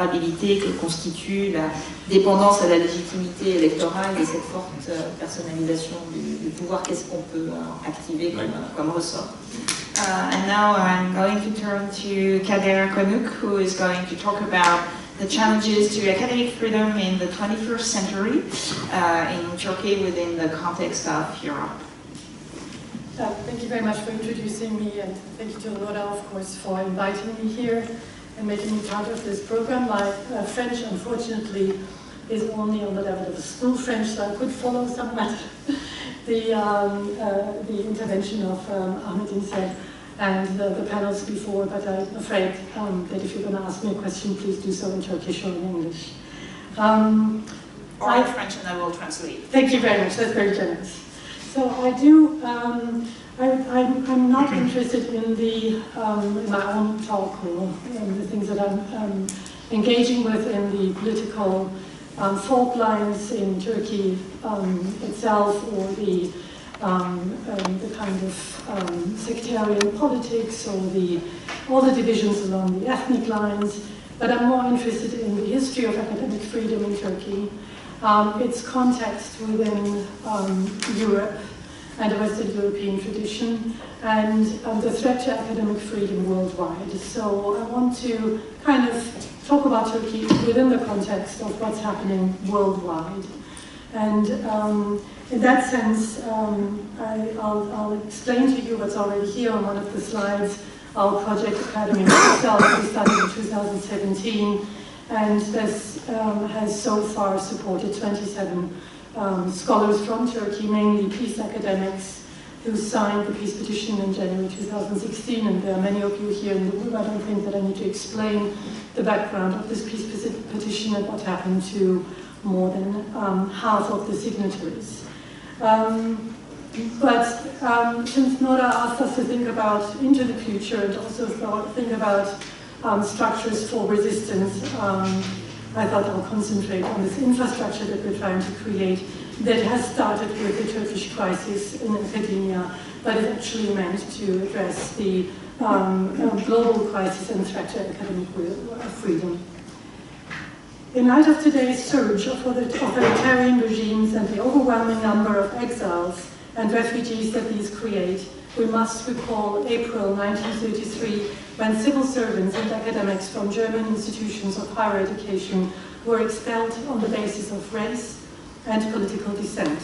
vulnérabilité que constitue la dépendance à la légitimité électorale et cette forte personnalisation du pouvoir. Qu'est-ce qu'on peut activer comme ressort? And now I'm going to turn to Kader Konuk, who is going to talk about the challenges to academic freedom in the 21st century in Turkey within the context of Europe. Thank you very much for introducing me, and thank you to Nora, of course, for inviting me here and making me part of this program. My French, unfortunately, is only on the level of school French, so I could follow somewhat the intervention of Ahmed said and the panels before, but I'm afraid that if you're going to ask me a question, please do so in Turkish or in English. Or in French, and I will translate. Thank you very much, that's very generous. So I do, I'm not interested in my own talk or the things that I'm engaging with in the political fault lines in Turkey itself, or the kind of sectarian politics, or all the divisions along the ethnic lines, but I'm more interested in the history of academic freedom in Turkey, its context within Europe and the Western European tradition, and the threat to academic freedom worldwide. So I want to kind of talk about Turkey within the context of what's happening worldwide. And in that sense, I'll explain to you what's already here on one of the slides, our project Academy itself. We started in 2017, and this has so far supported 27 scholars from Turkey, mainly peace academics, who signed the peace petition in January 2016, and there are many of you here in the room. I don't think that I need to explain the background of this peace petition and what happened to more than half of the signatories. But since Nora asked us to think about into the future and also think about structures for resistance, I thought I'll concentrate on this infrastructure that we're trying to create that has started with the Turkish crisis in academia, but is actually meant to address the global crisis and threat to academic freedom. In light of today's surge of authoritarian regimes and the overwhelming number of exiles and refugees that these create, we must recall April 1933, when civil servants and academics from German institutions of higher education were expelled on the basis of race and political descent.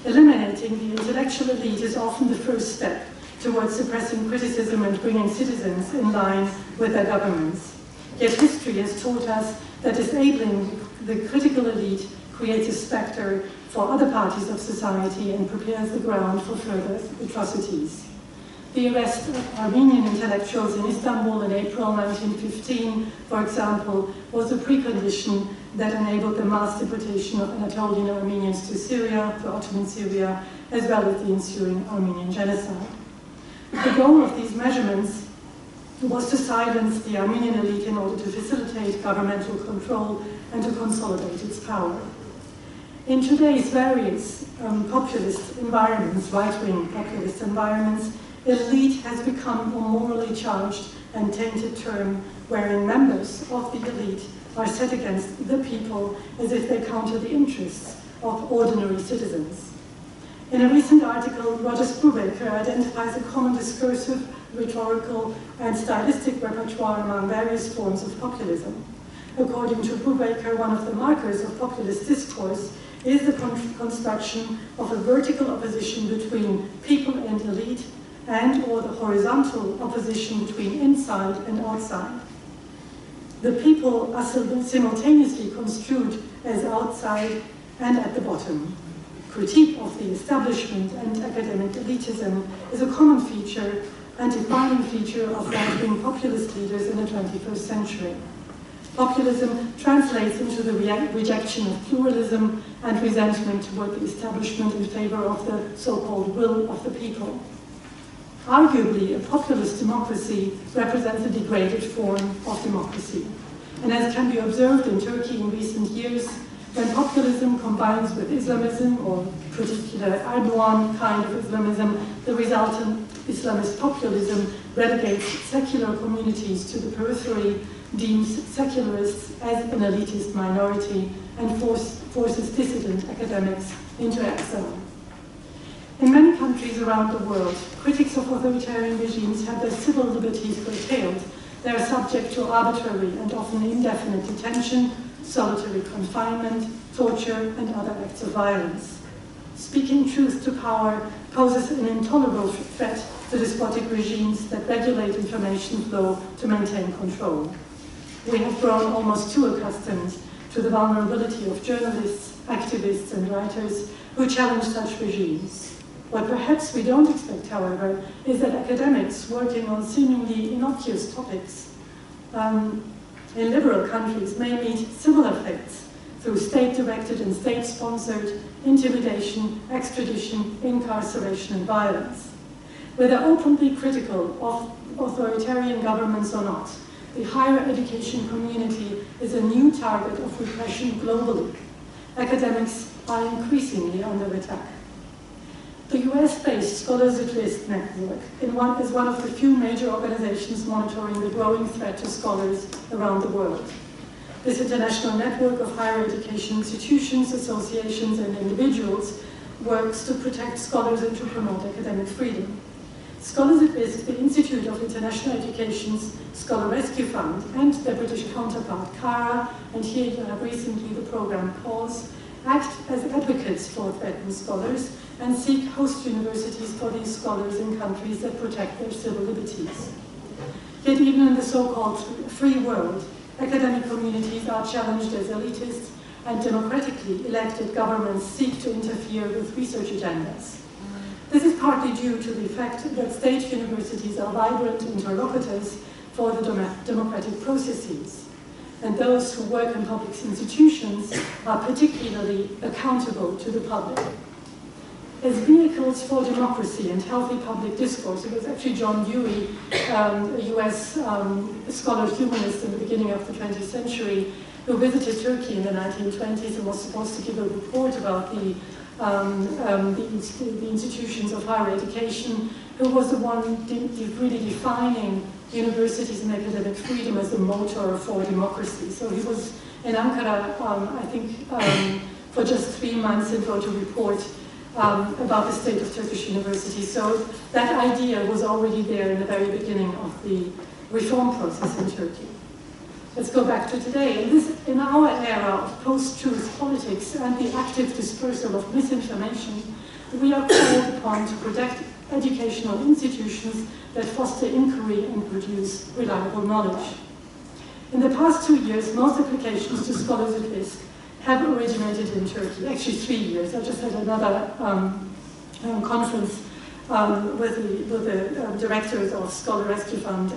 Eliminating the intellectual elite is often the first step towards suppressing criticism and bringing citizens in line with their governments. Yet history has taught us that disabling the critical elite creates a specter for other parties of society and prepares the ground for further atrocities. The arrest of Armenian intellectuals in Istanbul in April 1915, for example, was a precondition that enabled the mass deportation of Anatolian Armenians to Syria, to Ottoman Syria, as well as the ensuing Armenian genocide. The goal of these measurements was to silence the Armenian elite in order to facilitate governmental control and to consolidate its power. In today's various populist environments, right-wing populist environments, elite has become a morally charged and tainted term wherein members of the elite are set against the people as if they counter the interests of ordinary citizens. In a recent article, Roger Brubaker identifies a common discursive, rhetorical, and stylistic repertoire among various forms of populism. According to Brubaker, one of the markers of populist discourse is the construction of a vertical opposition between people and elite, and or the horizontal opposition between inside and outside. The people are simultaneously construed as outside and at the bottom. Critique of the establishment and academic elitism is a common feature and defining feature of right-wing populist leaders in the 21st century. Populism translates into the rejection of pluralism and resentment toward the establishment in favor of the so-called will of the people. Arguably, a populist democracy represents a degraded form of democracy. And as can be observed in Turkey in recent years, when populism combines with Islamism, or particular Erdogan kind of Islamism, the resultant Islamist populism relegates secular communities to the periphery deems secularists as an elitist minority and forces dissident academics into exile. In many countries around the world, critics of authoritarian regimes have their civil liberties curtailed. They are subject to arbitrary and often indefinite detention, solitary confinement, torture, and other acts of violence. Speaking truth to power poses an intolerable threat to despotic regimes that regulate information flow to maintain control. We have grown almost too accustomed to the vulnerability of journalists, activists, and writers who challenge such regimes. What perhaps we don't expect, however, is that academics working on seemingly innocuous topics in liberal countries may meet similar fates through state-directed and state-sponsored intimidation, extradition, incarceration, and violence. Whether openly critical of authoritarian governments or not, the higher education community is a new target of repression globally. Academics are increasingly under attack. The US-based Scholars at Risk network is one of the few major organizations monitoring the growing threat to scholars around the world. This international network of higher education institutions, associations, and individuals works to protect scholars and to promote academic freedom. Scholars at Risk, the Institute of International Education's Scholar Rescue Fund, and their British counterpart, CARA, and here you have recently the program PAUSE, act as advocates for threatened scholars and seek host universities for these scholars in countries that protect their civil liberties. Yet even in the so-called free world, academic communities are challenged as elitists, and democratically elected governments seek to interfere with research agendas. This is partly due to the fact that state universities are vibrant interlocutors for the democratic processes, and those who work in public institutions are particularly accountable to the public. As vehicles for democracy and healthy public discourse, it was actually John Dewey, a US scholar humanist in the beginning of the 20th century, who visited Turkey in the 1920s and was supposed to give a report about the institutions of higher education, who was the one really defining universities and academic freedom as the motor for democracy. So he was in Ankara, I think, for just 3 months and wrote a report about the state of Turkish universities. So that idea was already there in the very beginning of the reform process in Turkey. Let's go back to today. In our era of post-truth politics and the active dispersal of misinformation, we are called upon to protect educational institutions that foster inquiry and produce reliable knowledge. In the past 2 years, most applications to Scholars at Risk have originated in Turkey. Actually 3 years. I just had another conference with the directors of Scholar Rescue Fund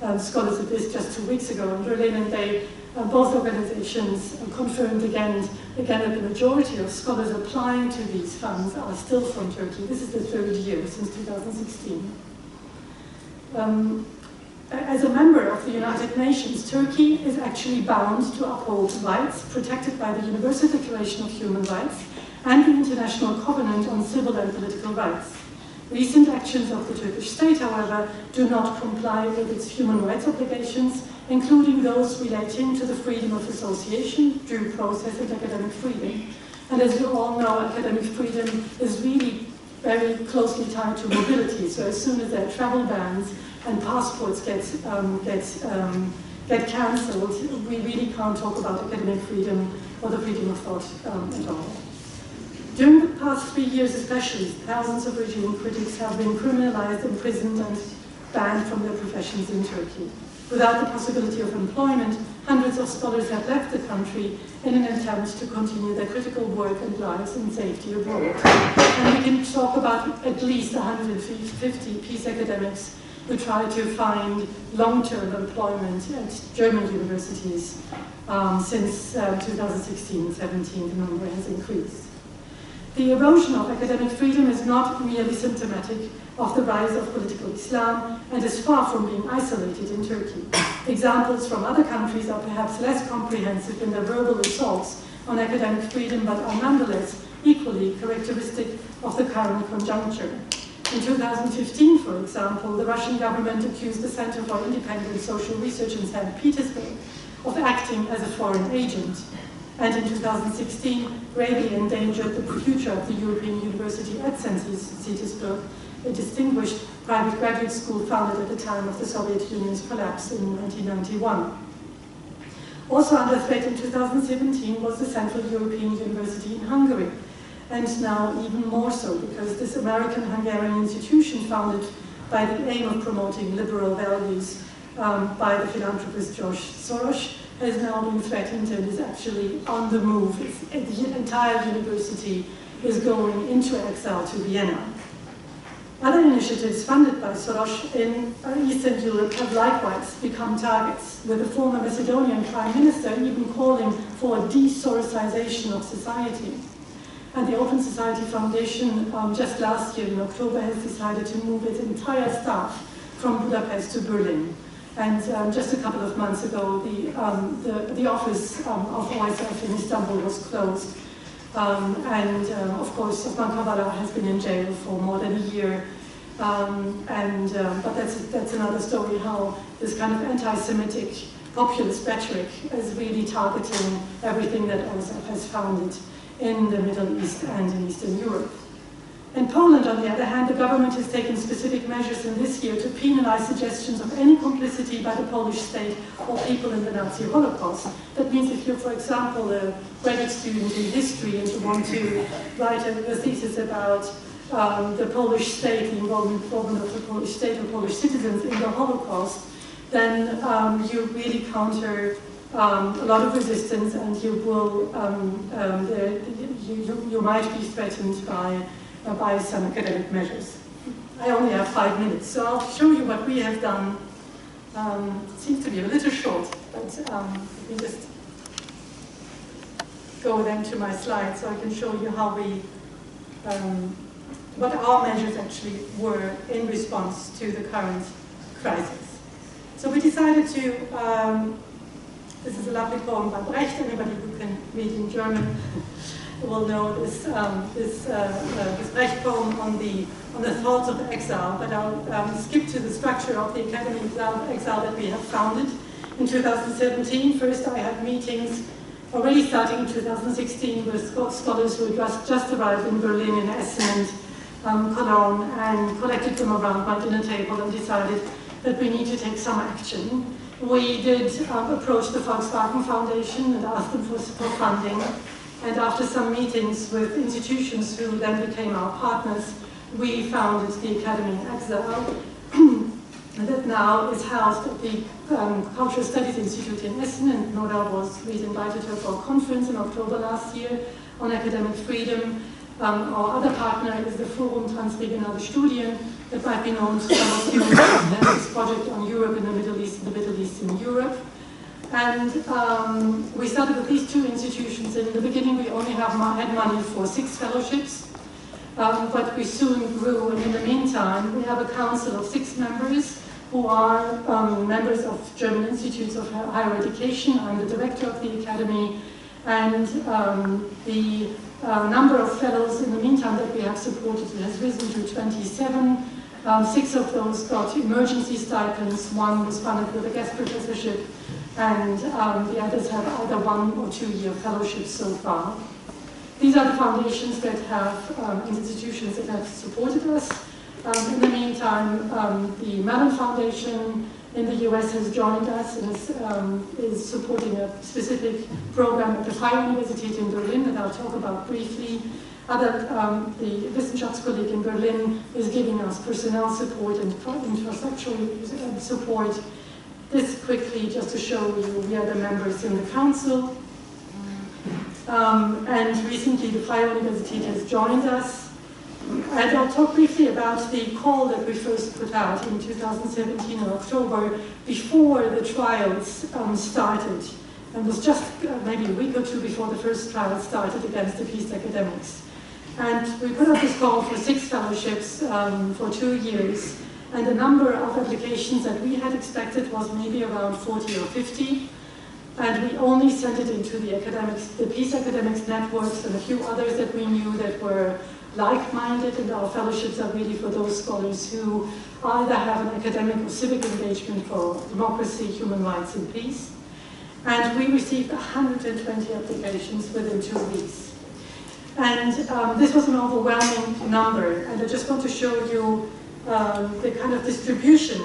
and Scholars at Risk just 2 weeks ago in Berlin, and they, both organizations confirmed again that the majority of scholars applying to these funds are still from Turkey. This is the 3rd year since 2016. As a member of the United Nations, Turkey is actually bound to uphold rights protected by the Universal Declaration of Human Rights and the International Covenant on Civil and Political Rights. Recent actions of the Turkish state, however, do not comply with its human rights obligations, including those relating to the freedom of association, due process, and academic freedom. And as you all know, academic freedom is really very closely tied to mobility. So as soon as there are travel bans and passports get cancelled, we really can't talk about academic freedom or the freedom of thought at all. During the past 3 years especially, thousands of regime critics have been criminalized, imprisoned, and banned from their professions in Turkey. Without the possibility of employment, hundreds of scholars have left the country in an attempt to continue their critical work and lives in safety abroad. And we can talk about at least 150 peace academics who try to find long-term employment at German universities. Since 2016-17, the number has increased. The erosion of academic freedom is not merely symptomatic of the rise of political Islam and is far from being isolated in Turkey. Examples from other countries are perhaps less comprehensive in their verbal assaults on academic freedom, but are nonetheless equally characteristic of the current conjuncture. In 2015, for example, the Russian government accused the Center for Independent Social Research in St. Petersburg of acting as a foreign agent. And in 2016, gravely endangered the future of the European University at St. Petersburg, a distinguished private graduate school founded at the time of the Soviet Union's collapse in 1991. Also under threat in 2017 was the Central European University in Hungary, and now even more so because this American-Hungarian institution founded by the aim of promoting liberal values by the philanthropist George Soros has now been threatened and is actually on the move. The entire university is going into exile to Vienna. Other initiatives funded by Soros in Eastern Europe have likewise become targets, with the former Macedonian Prime Minister even calling for a de-Sorosization of society. And the Open Society Foundation just last year in October has decided to move its entire staff from Budapest to Berlin. And just a couple of months ago, the office of OSF in Istanbul was closed. Of course, Osman Kavala has been in jail for more than a year. But that's another story, how this kind of anti-Semitic populist rhetoric is really targeting everything that OSF has founded in the Middle East and in Eastern Europe. In Poland, on the other hand, the government has taken specific measures in this year to penalize suggestions of any complicity by the Polish state or people in the Nazi Holocaust. That means if you're, for example, a graduate student in history and you want to write a thesis about the Polish state, the involvement of the Polish state or Polish citizens in the Holocaust, then you really counter a lot of resistance, and you will you might be threatened by some academic measures. I only have 5 minutes, so I'll show you what we have done. It seems to be a little short, but let me just go then to my slides so I can show you how we, what our measures actually were in response to the current crisis. So we decided to, this is a lovely poem by Brecht. Anybody who can read in German will know this Brecht poem on the thoughts of exile, but I'll skip to the structure of the Academy of Exile that we have founded in 2017. First, I had meetings already starting in 2016 with scholars who had just arrived in Berlin, in Essen and Cologne, and collected them around my dinner table and decided that we need to take some action. We did approach the Volkswagen Foundation and asked them for funding. And after some meetings with institutions who then became our partners, we founded the Academy in Exile, that now is housed at the Cultural Studies Institute in Essen, and Nora we'd invited her for a conference in October last year on academic freedom. Our other partner is the Forum Transregionale Studien, that might be known to some of you, this project on Europe and the Middle East in Europe. And we started with these two institutions. In the beginning, we only had money for 6 fellowships, but we soon grew. And in the meantime, we have a council of 6 members who are members of German Institutes of Higher Education. I'm the director of the Academy. And the number of fellows in the meantime that we have supported has risen to 27. 6 of those got emergency stipends. 1 was funded with a guest professorship. And the others have either 1 or 2 year fellowships so far. These are the foundations that have institutions that have supported us. In the meantime, the Mellon Foundation in the US has joined us and is supporting a specific program at the Freie Universität in Berlin that I'll talk about briefly. The Wissenschaftskolleg in Berlin is giving us personnel support and infrastructural support. This quickly, just to show you, we are the members in the council. And recently the Freie Universität has joined us. And I'll talk briefly about the call that we first put out in 2017 in October, before the trials started. And it was just maybe a week or 2 before the first trial started against the peace academics. And we put out this call for 6 fellowships for 2 years. And the number of applications that we had expected was maybe around 40 or 50. And we only sent it into the peace academics networks and a few others that we knew that were like-minded, and our fellowships are really for those scholars who either have an academic or civic engagement for democracy, human rights, and peace. And we received 120 applications within 2 weeks. And this was an overwhelming number, and I just want to show you the kind of distribution.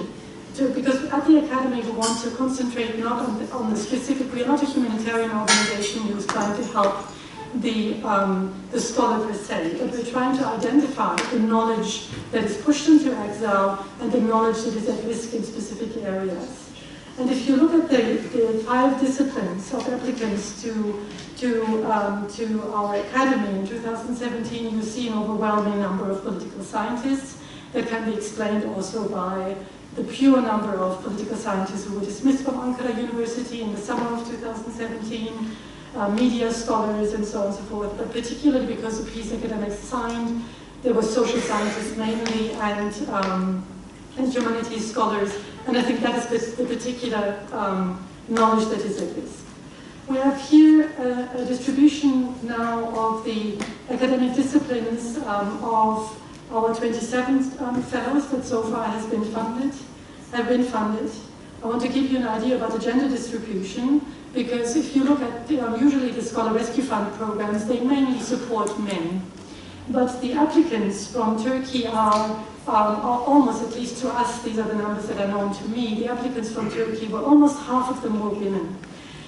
Because at the Academy we want to concentrate not on the specific, we are not a humanitarian organization who is trying to help the scholar per se, but we're trying to identify the knowledge that is pushed into exile and the knowledge that is at risk in specific areas. And if you look at the 5 disciplines of applicants to our Academy in 2017, you see an overwhelming number of political scientists that can be explained also by the pure number of political scientists who were dismissed from Ankara University in the summer of 2017, media scholars and so on and so forth, but particularly because the peace academics signed, there were social scientists mainly and humanities scholars, and I think that is the particular knowledge that is at risk. We have here a distribution now of the academic disciplines of our 27 fellows that so far have been funded. I want to give you an idea about the gender distribution, because if you look at usually the Scholar Rescue Fund programs, they mainly support men. But the applicants from Turkey are almost, at least to us, these are the numbers that are known to me, the applicants from Turkey were almost half of them were women.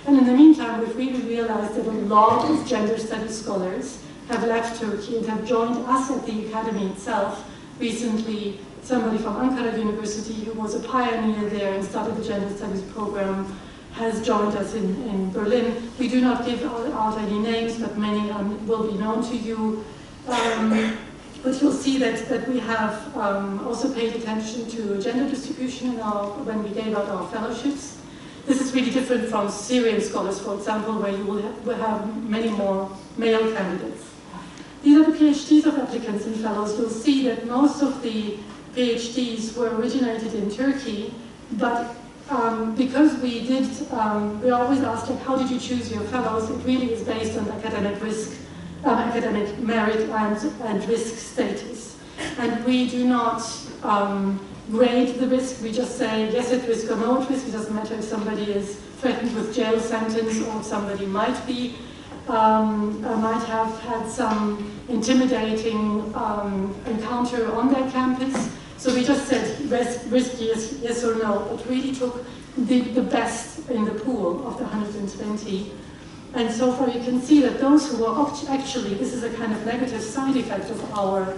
And in the meantime, we've really realized that a lot of gender studies scholars have left Turkey and have joined us at the Academy itself. Recently, somebody from Ankara University, who was a pioneer there and started the gender studies program, has joined us in Berlin. We do not give out any names, but many will be known to you. But you'll see that we have also paid attention to gender distribution when we gave out our fellowships. This is really different from Syrian scholars, for example, where you will have many more male candidates. These are the PhDs of applicants and fellows. You'll see that most of the PhDs were originated in Turkey, but because we always asked, like, how did you choose your fellows? It really is based on academic risk, academic merit and risk status. And we do not grade the risk, we just say yes at risk or no at risk. It doesn't matter if somebody is threatened with jail sentence or if somebody might have had some intimidating encounter on their campus. So we just said risk yes or no, but really took the best in the pool of the 120. And so far you can see that those who were actually, this is a kind of negative side effect of our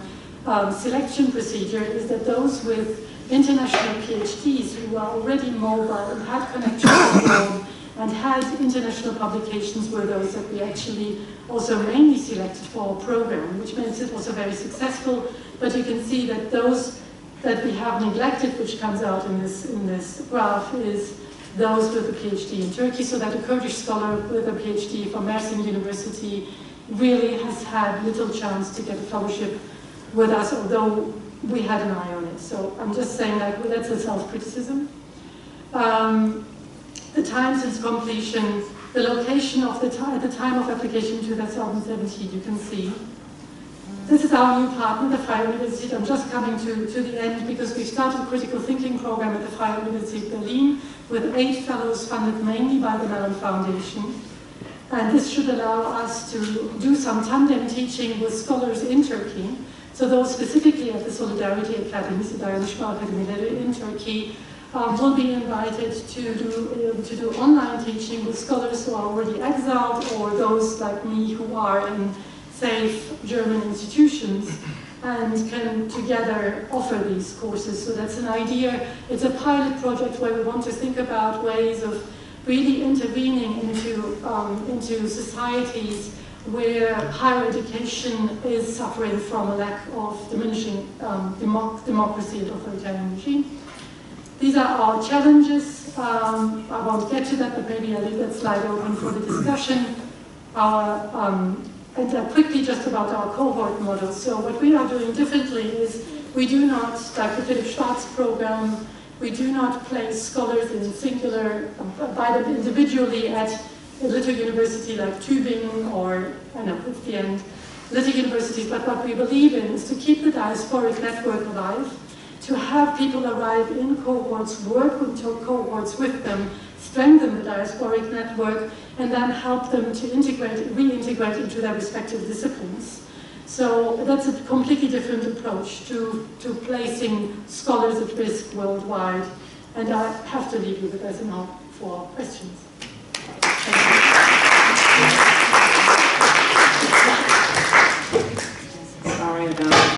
selection procedure, is that those with international PhDs who are already mobile and had connections abroad and had international publications were those that we actually also mainly selected for our program, which makes it also very successful. But you can see that those that we have neglected, which comes out in this graph, is those with a PhD in Turkey, so that a Kurdish scholar with a PhD from Mersin University really has had little chance to get a fellowship with us, although we had an eye on it. So I'm just saying that that's a self-criticism. The time since completion, the location of at the time of application to 2017, you can see. This is our new partner, the Freie Universität. I'm just coming to the end because we started a critical thinking program at the Freie Universität Berlin with 8 fellows funded mainly by the Mellon Foundation. And this should allow us to do some tandem teaching with scholars in Turkey. So those specifically at the Solidarity Academy, Dayanışma Akademileri in Turkey, will be invited to do online teaching with scholars who are already exiled or those like me who are in safe German institutions and can together offer these courses. So that's an idea. It's a pilot project where we want to think about ways of really intervening into societies where higher education is suffering from a lack of diminishing democracy and authoritarian regime. These are our challenges. I won't get to that, but maybe I'll leave that slide open for the discussion. And quickly just about our cohort model. So what we are doing differently is we do not, like the Philipp Schwarz program, we do not place scholars in singular, by them individually at a little university like Tübingen or, I know, it's the end. little universities, but what we believe in is to keep the diasporic network alive, to have people arrive in cohorts, work into cohorts with them, strengthen the diasporic network, and then help them to reintegrate into their respective disciplines. So that's a completely different approach to placing scholars at risk worldwide. And I have to leave you with this now for questions.